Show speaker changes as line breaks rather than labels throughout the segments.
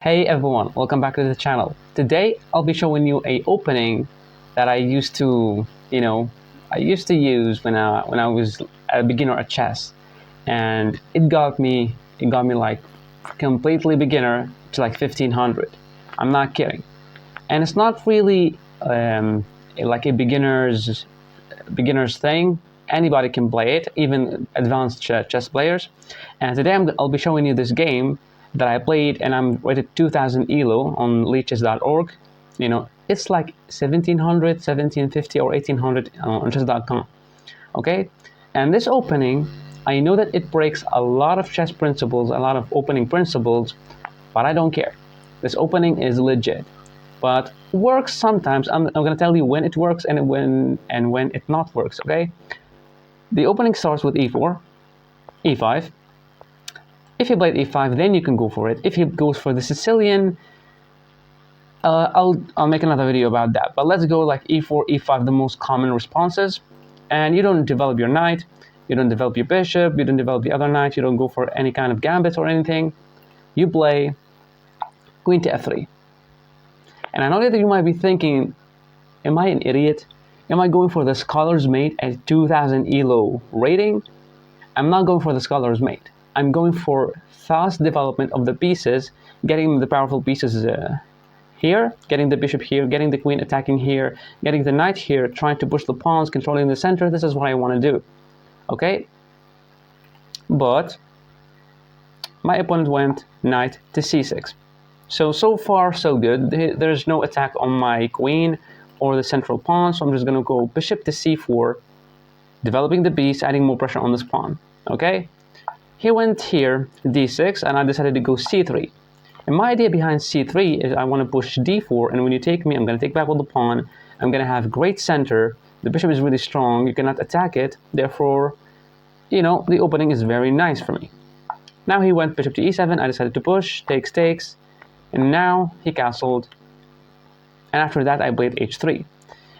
Hey everyone, welcome back to the channel. Today I'll be showing you a opening that I used to, use when I was a beginner at chess, and it got me like completely beginner to like 1500. I'm not kidding, and it's not really like a beginner's thing. Anybody can play it, even advanced chess players. And today I'll be showing you this game that I played, and I'm rated 2000 elo on leeches.org. It's like 1700, 1750, or 1800 on chess.com. Okay, and this opening, I know that it breaks a lot of chess principles, a lot of opening principles, but I don't care. This opening is legit, but works sometimes. I'm going to tell you when it works and when it not works. Okay, the opening starts with e4, e5. If he played e5, then you can go for it. If he goes for the Sicilian, I'll make another video about that. But let's go like e4, e5, the most common responses. And you don't develop your knight, you don't develop your bishop, you don't develop the other knight, you don't go for any kind of gambit or anything. You play queen to f3. And I know that you might be thinking, am I an idiot? Am I going for the scholar's mate at 2000 elo rating? I'm not going for the scholar's mate. I'm going for fast development of the pieces, getting the powerful pieces here, getting the bishop here, getting the queen attacking here, getting the knight here, trying to push the pawns, controlling the center. This is what I want to do. Okay? But my opponent went knight to c6. So far, so good. There's no attack on my queen or the central pawn, so I'm just going to go bishop to c4, developing the piece, adding more pressure on this pawn. Okay? He went here, d6, and I decided to go c3. And my idea behind c3 is I want to push d4, and when you take me, I'm going to take back with the pawn. I'm going to have great center. The bishop is really strong. You cannot attack it. Therefore, the opening is very nice for me. Now he went bishop to e7. I decided to push, takes, and now he castled. And after that, I played h3.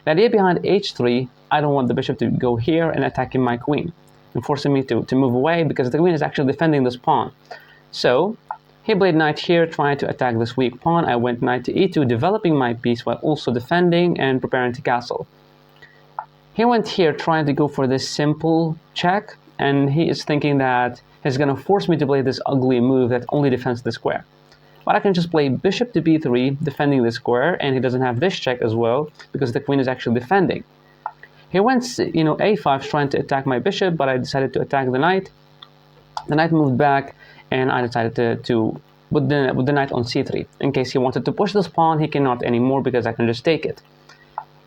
The idea behind h3, I don't want the bishop to go here and attacking my queen and forcing me to move away, because the queen is actually defending this pawn. So he played knight here, trying to attack this weak pawn. I went knight to e2, developing my piece while also defending and preparing to castle. He went here, trying to go for this simple check, and he is thinking that he's going to force me to play this ugly move that only defends the square. But I can just play bishop to b3, defending the square, and he doesn't have this check as well, because the queen is actually defending. He went, a5, trying to attack my bishop, but I decided to attack the knight. The knight moved back, and I decided to put the knight on c3. In case he wanted to push this pawn, he cannot anymore, because I can just take it.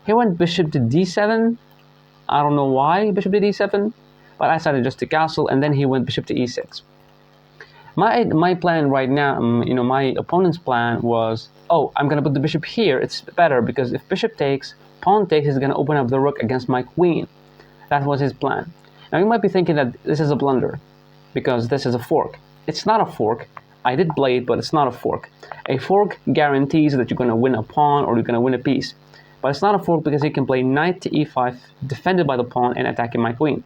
He went bishop to d7. I don't know why bishop to d7, but I decided just to castle, and then he went bishop to e6. My plan right now, my opponent's plan was, I'm going to put the bishop here. It's better, because if bishop takes, pawn takes, is going to open up the rook against my queen. That was his plan. Now you might be thinking that this is a blunder, because this is a fork. It's not a fork. I did play it, but it's not a fork. A fork guarantees that you're going to win a pawn or you're going to win a piece. But it's not a fork, because he can play knight to e5, defended by the pawn, and attacking my queen.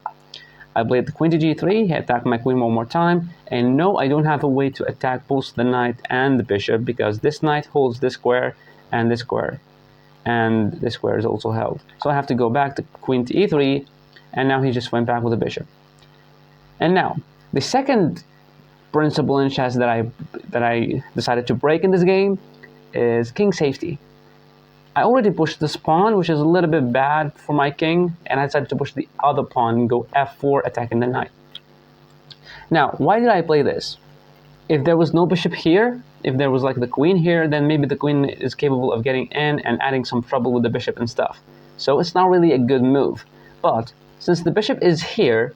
I played the queen to g3, he attacked my queen one more time, and no, I don't have a way to attack both the knight and the bishop, because this knight holds this square, and this square is also held. So I have to go back to queen to e3, and now he just went back with the bishop. And now, the second principle in chess that I decided to break in this game is king safety. I already pushed this pawn, which is a little bit bad for my king, and I decided to push the other pawn and go f4, attacking the knight. Now, why did I play this? If there was no bishop here, if there was like the queen here, then maybe the queen is capable of getting in and adding some trouble with the bishop and stuff. So it's not really a good move. But since the bishop is here,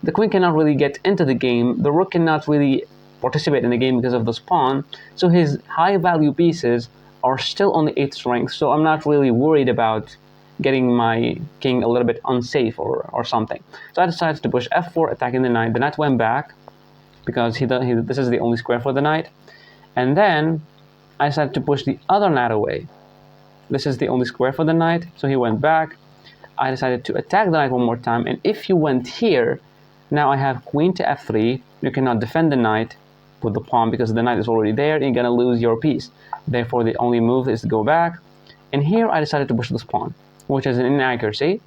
the queen cannot really get into the game, the rook cannot really participate in the game because of this pawn, so his high value pieces are still on the 8th rank, so I'm not really worried about getting my king a little bit unsafe or something. So I decided to push f4, attacking the knight. The knight went back, because this is the only square for the knight. And then I decided to push the other knight away. This is the only square for the knight, so he went back. I decided to attack the knight one more time, and if you went here, now I have queen to f3. You cannot defend the knight. with the pawn because the knight is already there. You're gonna lose your piece. Therefore, the only move is to go back. And here I decided to push this pawn, which is an inaccuracy.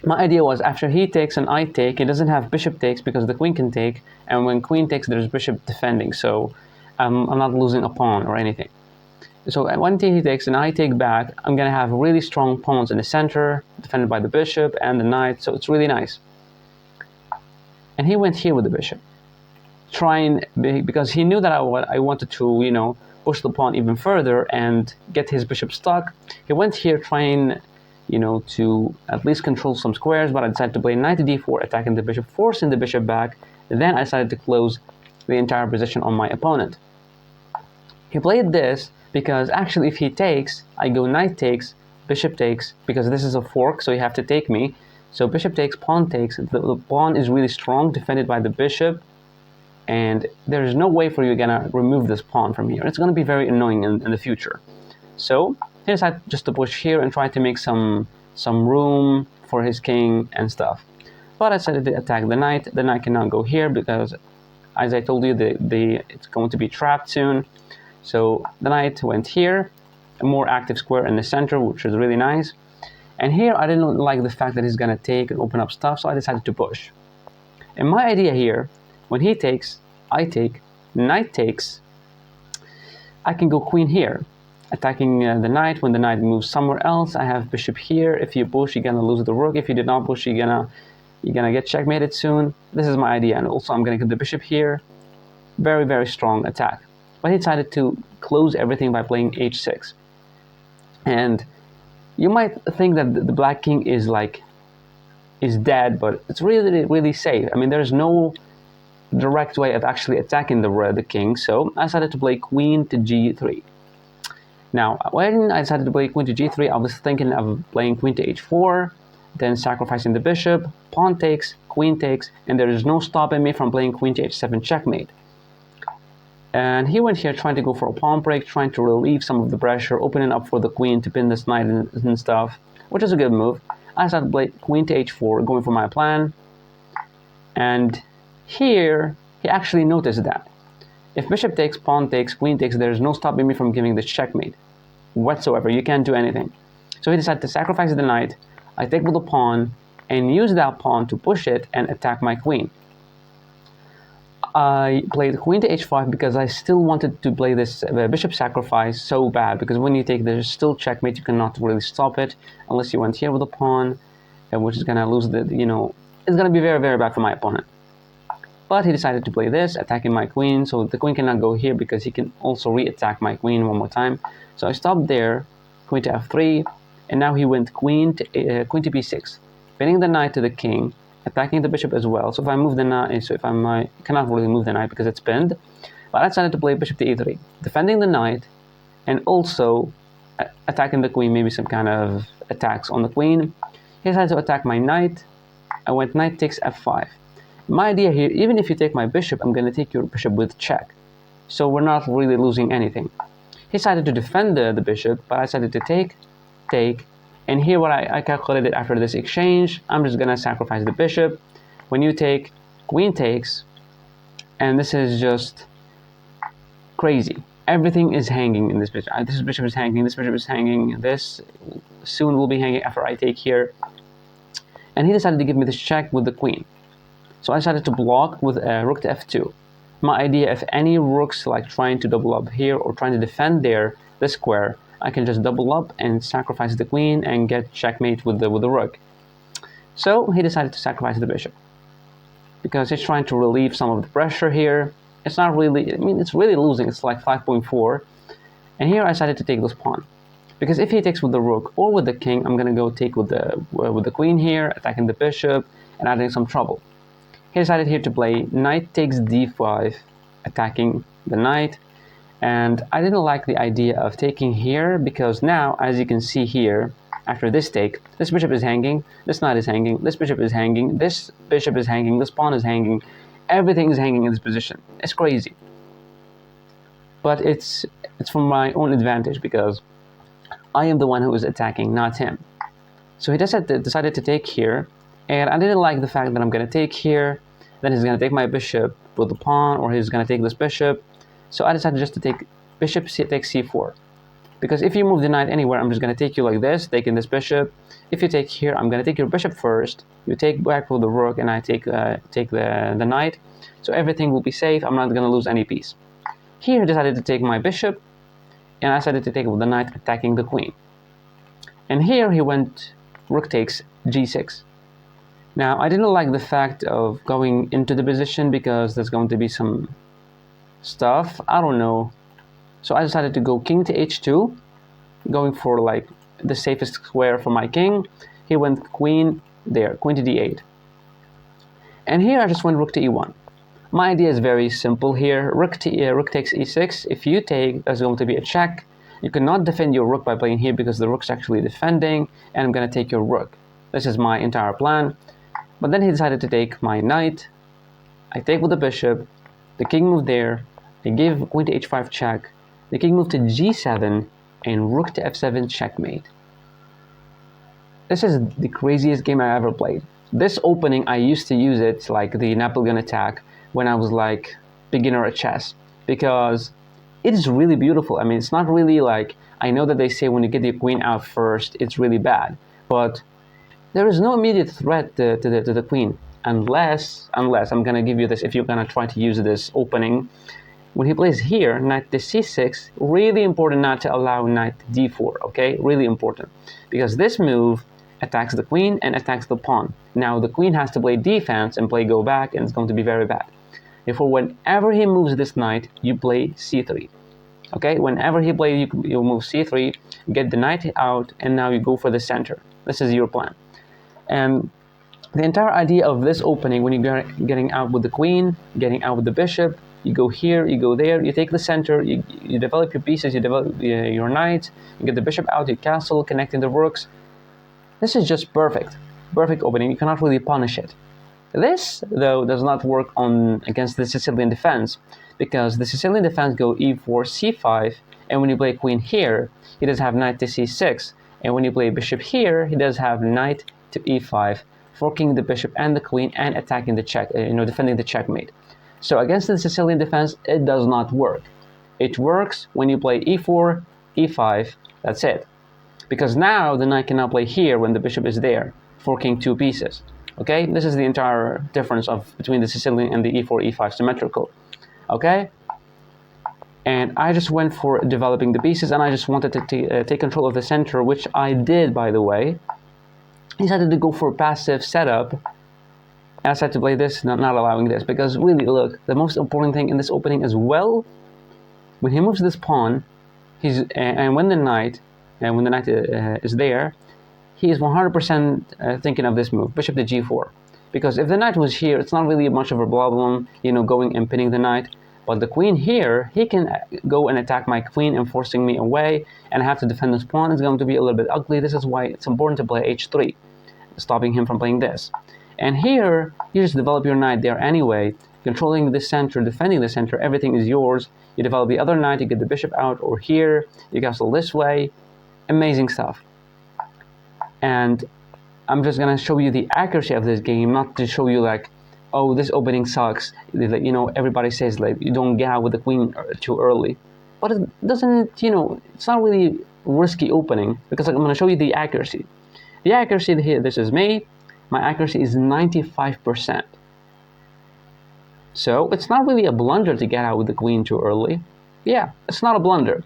My idea was after he takes and I take, he doesn't have bishop takes because the queen can take, and when queen takes, there's bishop defending, so I'm not losing a pawn or anything. So when he takes and I take back, I'm gonna have really strong pawns in the center, defended by the bishop and the knight, so it's really nice. And he went here with the bishop, trying, because he knew that I wanted to, you know, push the pawn even further and get his bishop stuck. He went here trying, you know, to at least control some squares, but I decided to play knight to d4, attacking the bishop, forcing the bishop back. Then I decided to close the entire position on my opponent. He played this because actually if he takes, I go knight takes, bishop takes, because this is a fork, so you have to take me. So bishop takes, pawn takes. The pawn is really strong, defended by the bishop, and there's no way for you gonna remove this pawn from here. It's gonna be very annoying in the future. So he decided just to push here and try to make some room for his king and stuff. But I decided to attack the knight. The knight cannot go here because, as I told you, it's going to be trapped soon. So the knight went here, a more active square in the center, which is really nice. And here I didn't like the fact that he's gonna take and open up stuff, so I decided to push. And my idea here, when he takes, I take, knight takes, I can go queen here, attacking the knight. When the knight moves somewhere else, I have bishop here. If you push, you're gonna lose the rook. If you did not push, you're gonna get checkmated soon. This is my idea, and also I'm gonna get the bishop here. Very, very strong attack. But he decided to close everything by playing h6. And you might think that the black king is dead, but it's really, really safe. I mean, there's no direct way of actually attacking the king, so I decided to play queen to g3. Now, when I decided to play queen to g3, I was thinking of playing queen to h4, then sacrificing the bishop, pawn takes, queen takes, and there is no stopping me from playing queen to h7 checkmate. And he went here trying to go for a pawn break, trying to relieve some of the pressure, opening up for the queen to pin this knight and stuff, which is a good move. I decided to play queen to h4, going for my plan. And here, he actually noticed that if bishop takes, pawn takes, queen takes, there's no stopping me from giving this checkmate whatsoever. You can't do anything. So he decided to sacrifice the knight. I take with the pawn and use that pawn to push it and attack my queen. I played queen to h5 because I still wanted to play this bishop sacrifice so bad, because when you take, there's still checkmate. You cannot really stop it unless you went here with a pawn, which is gonna lose the, you know, it's gonna be very, very bad for my opponent. But he decided to play this, attacking my queen, so the queen cannot go here because he can also re-attack my queen one more time. So I stopped there, queen to f3, and now he went queen to b6, pinning the knight to the king, attacking the bishop as well. So if I move the knight, I cannot really move the knight because it's pinned. But I decided to play bishop to e3, defending the knight, and also attacking the queen, maybe some kind of attacks on the queen. He decided to attack my knight. I went knight takes f5. My idea here, even if you take my bishop, I'm going to take your bishop with check. So we're not really losing anything. He decided to defend the bishop, but I decided to take, and here what I calculated after this exchange, I'm just going to sacrifice the bishop. When you take, queen takes, and this is just crazy. Everything is hanging in this bishop. This bishop is hanging, this bishop is hanging, this soon will be hanging after I take here. And he decided to give me this check with the queen. So I decided to block with rook to f2. My idea, if any rooks like trying to double up here or trying to defend this square, I can just double up and sacrifice the queen and get checkmate with the rook. So he decided to sacrifice the bishop because he's trying to relieve some of the pressure here. It's not really, I mean, it's really losing. It's like 5.4. And here I decided to take this pawn, because if he takes with the rook or with the king, I'm gonna go take with the queen here, attacking the bishop and adding some trouble. He decided here to play knight takes d5, attacking the knight, and I didn't like the idea of taking here because now, as you can see here, after this take, this bishop is hanging, this knight is hanging, this bishop is hanging, this bishop is hanging, this pawn is hanging, everything is hanging in this position. It's crazy. But it's for my own advantage because I am the one who is attacking, not him. So he decided to take here, and I didn't like the fact that I'm going to take here, then he's going to take my bishop, with the pawn, or he's going to take this bishop. So I decided just to take bishop takes c4. Because if you move the knight anywhere, I'm just going to take you like this, taking this bishop. If you take here, I'm going to take your bishop first. You take back with the rook, and I take the knight. So everything will be safe. I'm not going to lose any piece. Here, I decided to take my bishop, and I decided to take with the knight attacking the queen. And here he went rook takes g6. Now, I didn't like the fact of going into the position because there's going to be some stuff. I don't know. So I decided to go king to h2, going for like the safest square for my king. He went queen there, queen to d8. And here I just went rook to e1. My idea is very simple here. Rook takes e6. If you take, there's going to be a check. You cannot defend your rook by playing here because the rook's actually defending, and I'm going to take your rook. This is my entire plan. But then he decided to take my knight. I take with the bishop. The king moved there. I give queen to h5 check. The king moved to g7, and rook to f7 checkmate. This is the craziest game I ever played. This opening, I used to use it like the Napoleon attack when I was like beginner at chess, because it is really beautiful. I mean, it's not really like, I know that they say when you get the queen out first, it's really bad, but there is no immediate threat to the queen, unless I'm gonna give you this, if you're gonna try to use this opening. When he plays here, knight to c6, really important not to allow knight to d4, okay? Really important, because this move attacks the queen and attacks the pawn. Now the queen has to play defense and play go back, and it's going to be very bad. Therefore, whenever he moves this knight, you play c3. Okay, whenever he plays, you move c3, get the knight out, and now you go for the center. This is your plan. And the entire idea of this opening, when you're getting out with the queen, getting out with the bishop, you go here, you go there, you take the center, you develop your pieces, you develop your knight, you get the bishop out, your castle, connecting the rooks. This is just perfect. Perfect opening. You cannot really punish it. This, though, does not work against the Sicilian defense, because the Sicilian defense go e4, c5, and when you play queen here, he does have knight to c6, and when you play bishop here, he does have knight to e5, forking the bishop and the queen and attacking the check, defending the checkmate. So against the Sicilian defense, it does not work. It works when you play e4, e5, that's it. Because now the knight cannot play here when the bishop is there, forking two pieces. Okay, this is the entire difference between the Sicilian and the e4, e5 symmetrical. Okay, and I just went for developing the pieces, and I just wanted to take control of the center, which I did, by the way. I decided to go for a passive setup, and I decided to play this, not allowing this, because really, look, the most important thing in this opening as well, when he moves this pawn, and when the knight is there, he is 100% thinking of this move, bishop to g4. Because if the knight was here, it's not really much of a problem, going and pinning the knight. But the queen here, he can go and attack my queen and forcing me away, and I have to defend this pawn. It's going to be a little bit ugly. This is why it's important to play h3, stopping him from playing this. And here, you just develop your knight there anyway, controlling the center, defending the center, everything is yours. You develop the other knight, you get the bishop out, or here, you castle this way. Amazing stuff. And I'm just gonna show you the accuracy of this game, not to show you like, oh, this opening sucks. Everybody says like you don't get out with the queen too early, but it doesn't. It's not really risky opening, because I'm gonna show you the accuracy. The accuracy here, this is me. My accuracy is 95%. So it's not really a blunder to get out with the queen too early. Yeah, it's not a blunder.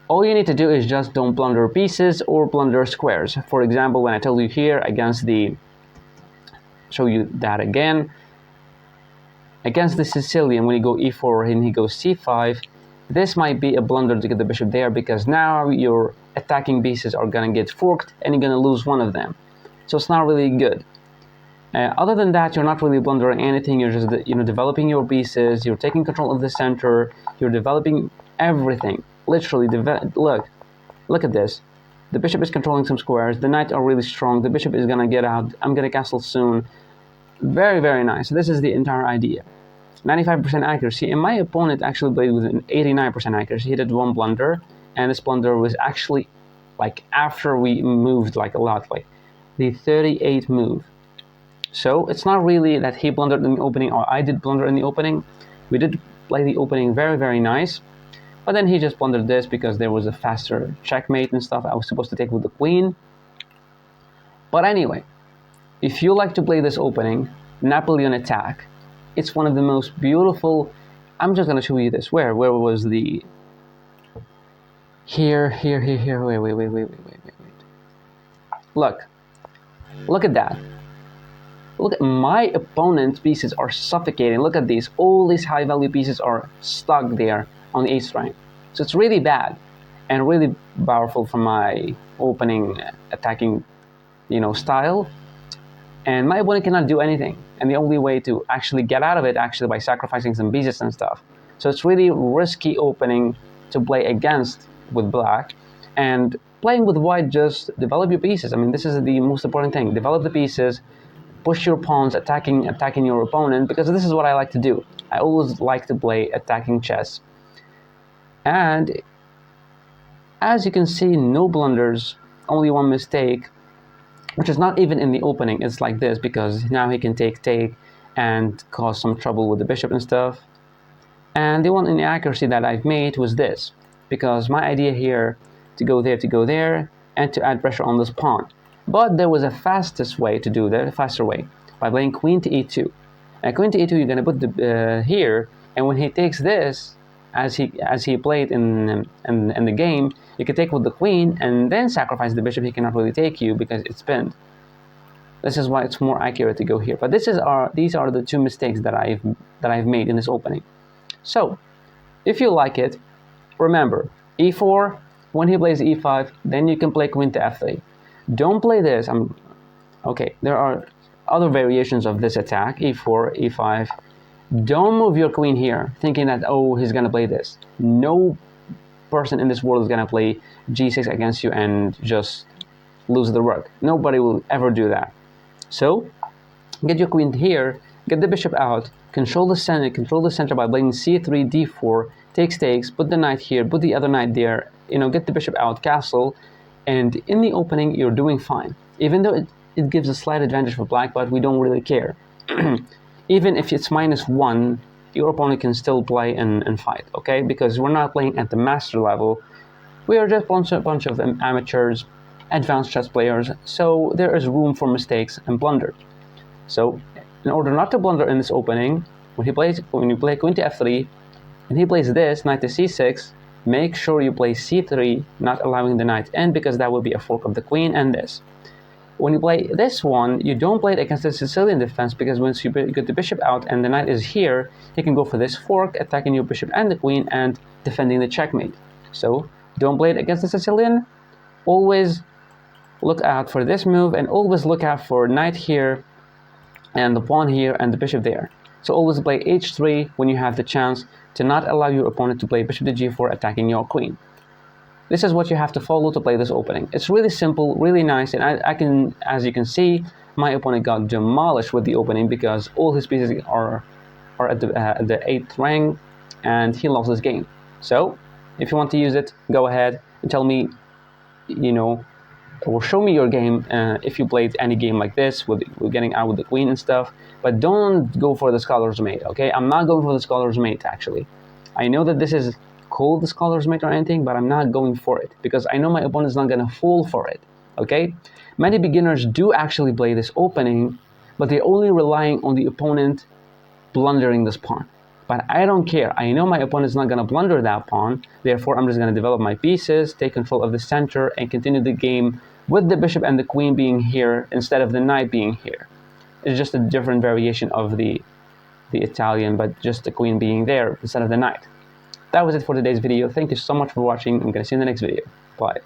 All you need to do is just don't blunder pieces or blunder squares. For example, when I told you here against show you that again, against the Sicilian, when you go e4 and he goes c5, this might be a blunder to get the bishop there, because now your attacking pieces are gonna get forked and you're gonna lose one of them. So it's not really good. Other than that, you're not really blundering anything. You're just developing your pieces. You're taking control of the center. You're developing everything. Literally, look at this. The bishop is controlling some squares. The knights are really strong. The bishop is gonna get out. I'm gonna castle soon. Very, very nice. This is the entire idea. 95% accuracy, and my opponent actually played with an 89% accuracy. He did one blunder, and this blunder was actually like after we moved like a lot, like the 38 move. So it's not really that he blundered in the opening or I did blunder in the opening. We did play the opening very, very nice. But then he just blundered this because there was a faster checkmate and stuff I was supposed to take with the queen. But anyway, if you like to play this opening, Napoleon attack, it's one of the most beautiful. I'm just going to show you this. Where was the... Here. Wait. Look at that. Look at my opponent's pieces are suffocating. Look at these. All these high value pieces are stuck there on the 8th rank. So it's really bad and really powerful for my opening attacking, style. And my opponent cannot do anything. And the only way to actually get out of it actually by sacrificing some pieces and stuff. So it's really risky opening to play against with black. And playing with white, just develop your pieces. I mean, this is the most important thing. Develop the pieces, push your pawns, attacking your opponent, because this is what I like to do. I always like to play attacking chess. And as you can see, no blunders, only one mistake, which is not even in the opening. It's like this because now he can take and cause some trouble with the bishop and stuff. And the one inaccuracy that I've made was this, because my idea here to go there and to add pressure on this pawn. But there was a fastest way to do that, a faster way, by playing queen to e2. And queen to e2, you're going to put the here, and when he takes this, as he played in the game, you can take with the queen and then sacrifice the bishop. He cannot really take you because it's pinned. This is why it's more accurate to go here. But these are the two mistakes that I've made in this opening. So, if you like it, remember e4. When he plays e5, then you can play queen to f3. Don't play this. Okay. There are other variations of this attack: e4, e5. Don't move your queen here, thinking that, oh, he's gonna play this. No person in this world is gonna play g6 against you and just lose the rook. Nobody will ever do that. So, get your queen here, get the bishop out, control the center by playing c3, d4, takes, put the knight here, put the other knight there, get the bishop out, castle, and in the opening, you're doing fine. Even though it gives a slight advantage for black, but we don't really care. Even if it's -1, your opponent can still play and fight, okay? Because we're not playing at the master level. We are just a bunch of amateurs, advanced chess players, so there is room for mistakes and blunders. So, in order not to blunder in this opening, when you play queen to f3, and he plays this, knight to c6, make sure you play c3, not allowing the knight in, because that will be a fork of the queen, and this. When you play this one, you don't play it against the Sicilian defense, because once you get the bishop out and the knight is here, you can go for this fork, attacking your bishop and the queen and defending the checkmate. So don't play it against the Sicilian. Always look out for this move, and always look out for knight here and the pawn here and the bishop there. So always play h3 when you have the chance to not allow your opponent to play bishop to g4, attacking your queen. This is what you have to follow to play this opening. It's really simple, really nice, and as you can see, my opponent got demolished with the opening because all his pieces are at the 8th rank, and he lost this game. So, if you want to use it, go ahead and tell me, or show me your game if you played any game like this with getting out with the queen and stuff. But don't go for the scholar's mate, okay? I'm not going for the scholar's mate, actually. I know that this is called the scholar's mate or anything, but I'm not going for it because I know my opponent's not going to fall for it, okay? Many beginners do actually play this opening, but they're only relying on the opponent blundering this pawn. But I don't care. I know my opponent's not going to blunder that pawn, therefore I'm just going to develop my pieces, take control of the center, and continue the game with the bishop and the queen being here instead of the knight being here. It's just a different variation of the Italian, but just the queen being there instead of the knight. That was it for today's video. Thank you so much for watching. I'm going to see you in the next video. Bye.